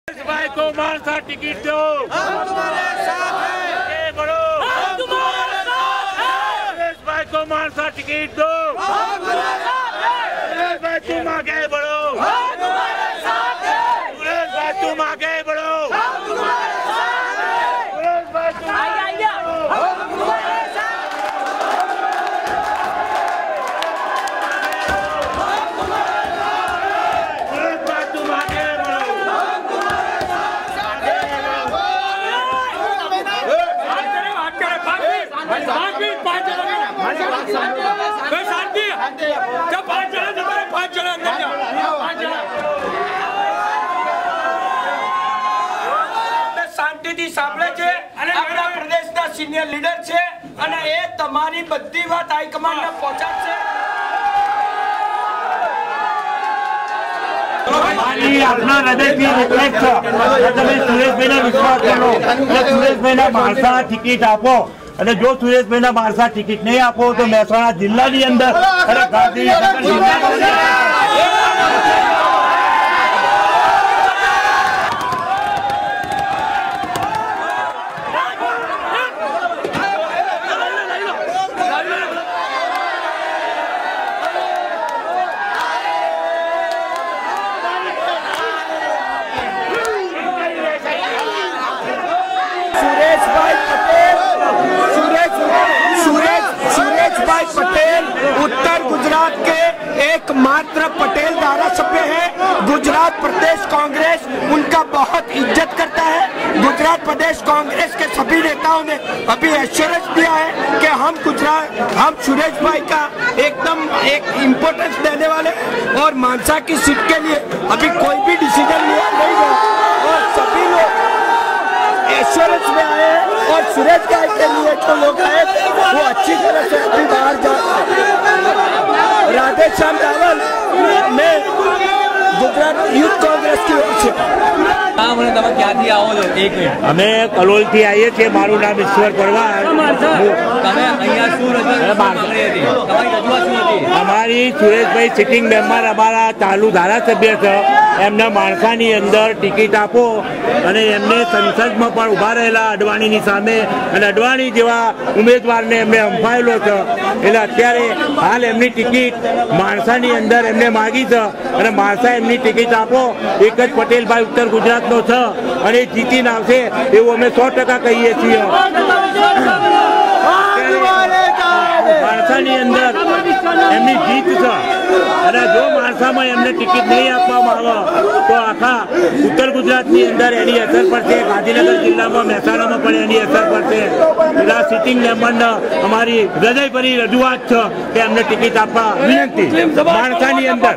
भाई को मानसा टिकट दो, हम तुम्हारे साथ हैं। आगे बढ़ो, हम तुम्हारे साथ हैं। सुरेश भाई को मानसा टिकट दो, हम तुम्हारे साथ हैं। सुरेश भाई तुम आगे बढ़ो, हम तुम्हारे साथ हैं। सुरेश भाई तुम आगे बढ़ो, हम तुम्हारे साथ हैं। सुरेश भाई तुम आगे बढ़ो, हम तुम्हारे साथ हैं। सुरेश भाई तुम आगे बढ़ो, શાંતિથી સાંભળે છે અને આપણા પ્રદેશના સિનિયર લીડર છે અને એ તમારી બધી વાત હાઈકમાન્ડને પહોંચાડશે। આપના હૃદયથી રિક્વેસ્ટ છે તમે સુરેશભાઈને વિશ્વાસ કરો અને સુરેશભાઈને માણસા ટિકિટ આપો અને જો સુરેશભાઈને માણસા ટિકિટ નહીં આપો તો મહેસાણા જિલ્લાની અંદર અને ગાંધીનગર જિલ્લાની सुरेशभाई पटेल उत्तर गुजरात के एकमात्र पटेल धारासभ्य है। गुजरात प्रदेश कांग्रेस उनका बहुत इज्जत करता है। गुजरात प्रदेश कांग्रेस के सभी नेताओं ने अभी एश्योरेंस दिया है कि हम सुरेशभाई का एकदम एक इम्पोर्टेंस देने वाले और मानसा की सीट के लिए अभी कोई भी डिसीजन लिया नहीं है और सभी लोग एश्योरेंस में आए और सुरेश भाई के लिए जो लोग आए वो अच्छी तरह से अभी बाहर जा। राधे श्याम रावल मैं गुजरात यूथ कांग्रेस की ओर से અમે કલોલથી આવીએ છીએ। મારું નામ ઈશ્વર પરમાર। અમારી સુરેશભાઈ સિટિંગ મેમ્બર અમારા ચાલુ ધારાસભ્ય છે એમને માણસાની અંદર ટિકિટ આપો અને એમને સંસદમાં પણ ઉભા રહેલા અડવાણીની સામે અને અડવાણી જેવા ઉમેદવારને એમને હંફાયેલો છે એટલે અત્યારે હાલ એમની ટિકિટ માણસાની અંદર એમને માગી છે અને માણસા એમની ટિકિટ આપો। એક જ પટેલભાઈ ઉત્તર ગુજરાતનો છે અને જીતીને આવશે એવું અમે 100% કહીએ છીએ। માણસાની અંદર એમની જીત છે અને જો માણસામાં એમને ટિકિટ નહીં આપવામાં આવે તો આખા ઉત્તર ગુજરાતની અંદર એની અસર પડશે। ગાંધીનગર જિલ્લામાં મહેસાણામાં પણ એની અસર પડશે। એટલે સિટિંગ મેમ્બરને અમારી હૃદયભરી રજૂઆત છે કે એમને ટિકિટ આપવા વિનંતી માણસાની અંદર।